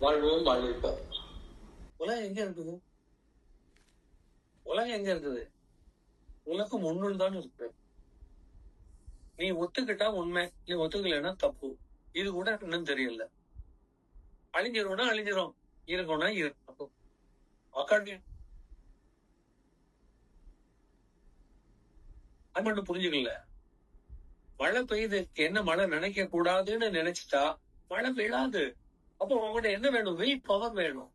வாழ்வோம் வாழ்விப்போம். உலகம் எங்க இருக்குது? உலகம் எங்க இருக்குது? உலகம் ஒண்ணுல தான் இருக்கு. நீ ஒத்துக்கிட்டா உண்மை, நீ ஒத்துக்கலைன்னா தப்பு. இது கூட இன்னும் தெரியல. அழிஞ்சிரும்னா அழிஞ்சிரும், இருக்கும்னா இருக்கும். அக்காடி அது மட்டும் புரிஞ்சுக்கல. மழை பெய்யுது, என்ன மழை நினைக்க கூடாதுன்னு நினைச்சிட்டா மழை பெய்யாது. அப்போ உங்ககிட்ட என்ன வேணும்? வில் பவர் வேணும்.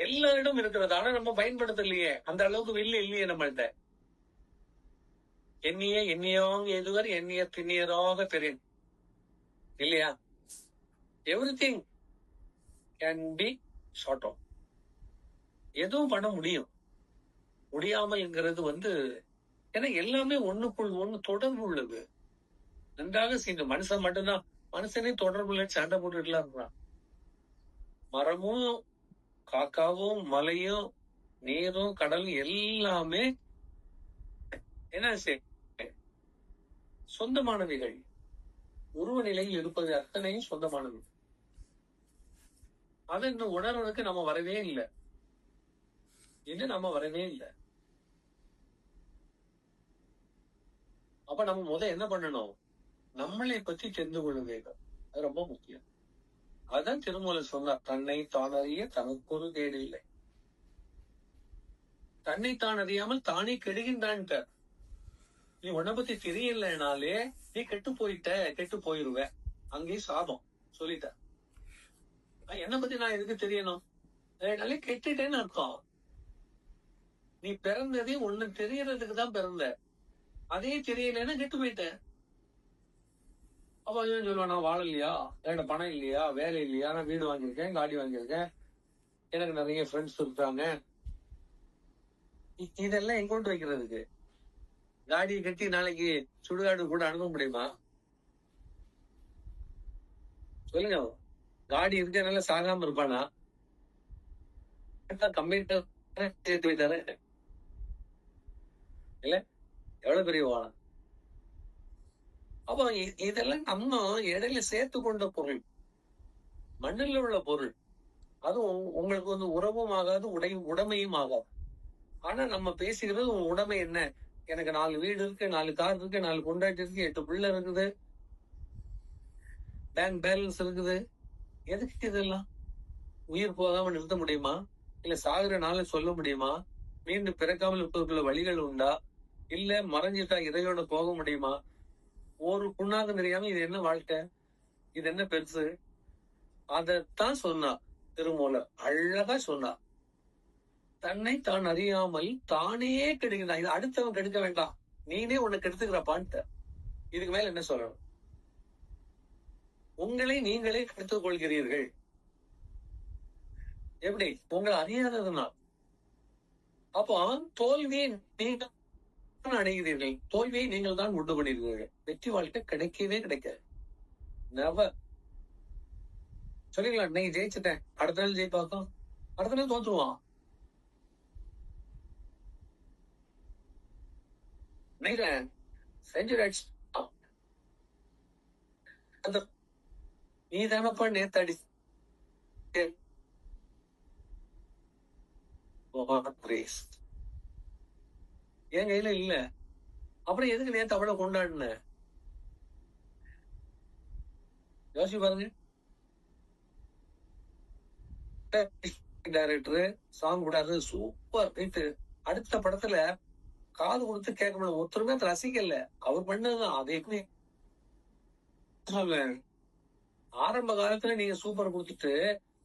எல்லாரிடம் இருக்கிறது, ஆனா நம்ம பயன்படுத்தலையே. அந்த அளவுக்கு வில் இல்லையே நம்மள்ட்ட. எண்ணிய எண்ணியாக எதுவர் எண்ணிய திண்ணியராக பெரியன் இல்லையா? Everything can be short out. எதுவும் பண்ண முடியும். முடியாமல்ங்கிறது ஏன்னா எல்லாமே ஒண்ணுக்குள் ஒண்ணு தொடர்பு உள்ளது. நன்றாக செய்யுங்க. மனுஷன் மட்டும்தான், மனுஷனே தொடர்புல சண்டை போட்டுட்டுலாம் இருக்கிறான். மரமும் காக்காவும் மலையும் நீரும் கடலும் எல்லாமே என்ன சொந்தமானவைகள். உருவ நிலையில் இருப்பது அத்தனையும் சொந்தமானது. அதை இன்னும் உணர்வதற்கு நம்ம வரவே இல்லை. இன்னும் நம்ம வரவே இல்லை. அப்ப நம்ம என்ன பண்ணணும்? நம்மளை பற்றி தெரிந்து கொள்ள வேண்டும். அது ரொம்ப முக்கியம். அதான் திருமூலர் சொன்னார், தன்னை தானறிய தனக்கொரு கேடு இல்லை. தன்னை தான் அறியாமல் தானே கெடுகின்றான். நீ உன்னை பத்தி தெரியலனாலே நீ கெட்டு போயிருவ. அங்கேயும் சாபம் சொல்லிட்ட. என்னை பத்தி நான் எதுக்கு தெரியணும்? கெட்டுட்டேன்னு அர்த்தம். நீ பிறந்ததே ஒண்ணு தெரியறதுக்கு தான் பிறந்த. அதே தெரியலன்னா கெட்டு போயிட்ட. அப்ப சொல்லுவேன், நான் வாழலையா, என்கிட்ட பணம் இல்லையா, வேலை இல்லையா, நான் வீடு வாங்கியிருக்கேன், காடி வாங்கியிருக்கேன், எனக்கு நிறைய ஃப்ரெண்ட்ஸ் இருக்காங்க. இதெல்லாம் எங்க கொண்டு வைக்கிறதுக்கு? காடியை கட்டி நாளைக்கு சுடுகாடு கூட அனுப்ப முடியுமா? சொல்லுங்க. காடி இருக்கனால சாகாம இருப்பானா? கம்ப்யூட்டர் சேர்த்து வைத்தாரு இல்ல, எவ்வளவு பெரிய வாழம். அப்போ இதெல்லாம் நம்ம இடையில சேர்த்து கொண்ட பொருள், மண்ணில் உள்ள பொருள். அதுவும் உங்களுக்கு உறவும் ஆகாது, உடைமையும் ஆகாது. ஆனா நம்ம பேசுகிறது உடைமை என்ன? எனக்கு 4 வீடு இருக்கு, 4 கார் இருக்கு, 4 கொண்டாட்டி இருக்கு, 8 பிள்ளை இருக்குது, பேங்க் பேலன்ஸ் இருக்குது. எதுக்கு இதெல்லாம்? உயிர் போகாம நிறுத்த முடியுமா? இல்ல சாகுற நாள சொல்ல முடியுமா? மீண்டும் பிறக்காமல் இருப்பதற்குள்ள வழிகள் உண்டா? இல்ல மறைஞ்சிட்டா இறையோட போக முடியுமா? ஒரு புண்ணாக தெரியாம இது என்ன வாழ்க்கை, இது என்ன பெருசு? அதத்தான் சொன்னா திருமூலர், அழகா சொன்னா. தன்னை தான் அறியாமல் தானே கெடுக்கிறான். இது அடுத்தவன் கெடுக்க வேண்டாம், நீனே உன்னை கெடுத்துக்கிறப்பான்ட்டு. இதுக்கு மேல என்ன சொல்லணும்? உங்களை நீங்களே கெடுத்துக் கொள்கிறீர்கள். எப்படி? உங்களை அறியாததுனால். அப்போ தோல்வியை நீங்கள் அடைகிறீர்கள், தோல்வியை நீங்கள் தான் உண்டு பண்ணிருக்கீர்கள். வெற்றி வாழ்க்கை கிடைக்கவே கிடைக்காது. நெவர். சொல்லிக்கலாம், இன்னைக்கு ஜெயிச்சுட்டேன், அடுத்த நாள் ஜெயிப்பாக்கும், அடுத்த நாள் தோத்துருவான். செஞ்சுரி நீ தானப்பா நேத்து அடி என் கையில இல்ல. அப்புறம் எதுக்கு நேத்து அவ்வளவு கொண்டாடுன? யோசிச்சு பாருங்க. டைரக்டர் சாங் விடாது, சூப்பர் ஹிட். அடுத்த படத்துல காது கொடுத்து கேட்க முடியும், ஒருத்தருமே அதை ரசிக்கல. அவர் பண்ணதுதான். அது எப்படி ஆரம்ப காலத்துல நீங்க சூப்பர் கொடுத்துட்டு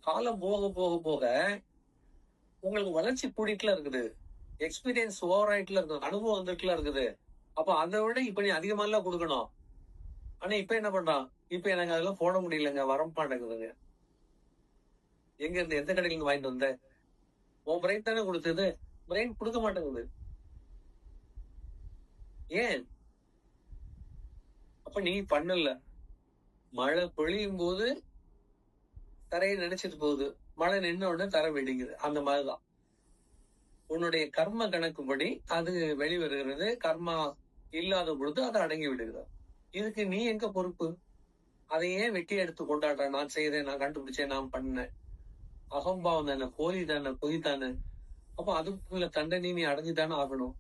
காலம் போக போக போக உங்களுக்கு வளர்ச்சி கூடிட்டுல இருக்குது, எக்ஸ்பீரியன்ஸ் ஓவர் ஆயிட்டுல இருக்குது, அனுபவம் வந்துட்டுல இருக்குது. அப்ப அதை விட இப்ப நீ அதிகமா எல்லாம் கொடுக்கணும். ஆனா இப்ப என்ன பண்றான்? இப்ப எனக்கு அதெல்லாம் போட முடியலங்க, வரமாட்டேங்குதுங்க. எங்க இருந்து, எந்த கடையில இருந்து வாங்கிட்டு வந்த? உன் பிரெயின் தானே கொடுத்தது, பிரெயின் கொடுக்க மாட்டேங்குது. ஏன்? அப்ப நீ பண்ணல. மழை பொழியும் போது தரையை நினைச்சிட்டு போகுது, மழை நின்ன உடனே தர வெடிக்குது. அந்த மாதிரிதான் உன்னுடைய கர்ம கணக்குப்படி அது வெளிவருகிறது. கர்மா இல்லாத பொழுது அது அடங்கி விடுகிறது. இதுக்கு நீ எங்க பொறுப்பு? அதை ஏன் வெட்டி எடுத்து கொண்டாடுறேன்? நான் செய்தேன், நான் கண்டுபிடிச்சேன், நான் பண்ணேன். அகம்பாவம் தானே, போலி தானே, பொய் தானே. அப்ப அதுக்குள்ள தண்டனை நீ அடைஞ்சுதானே ஆகணும்.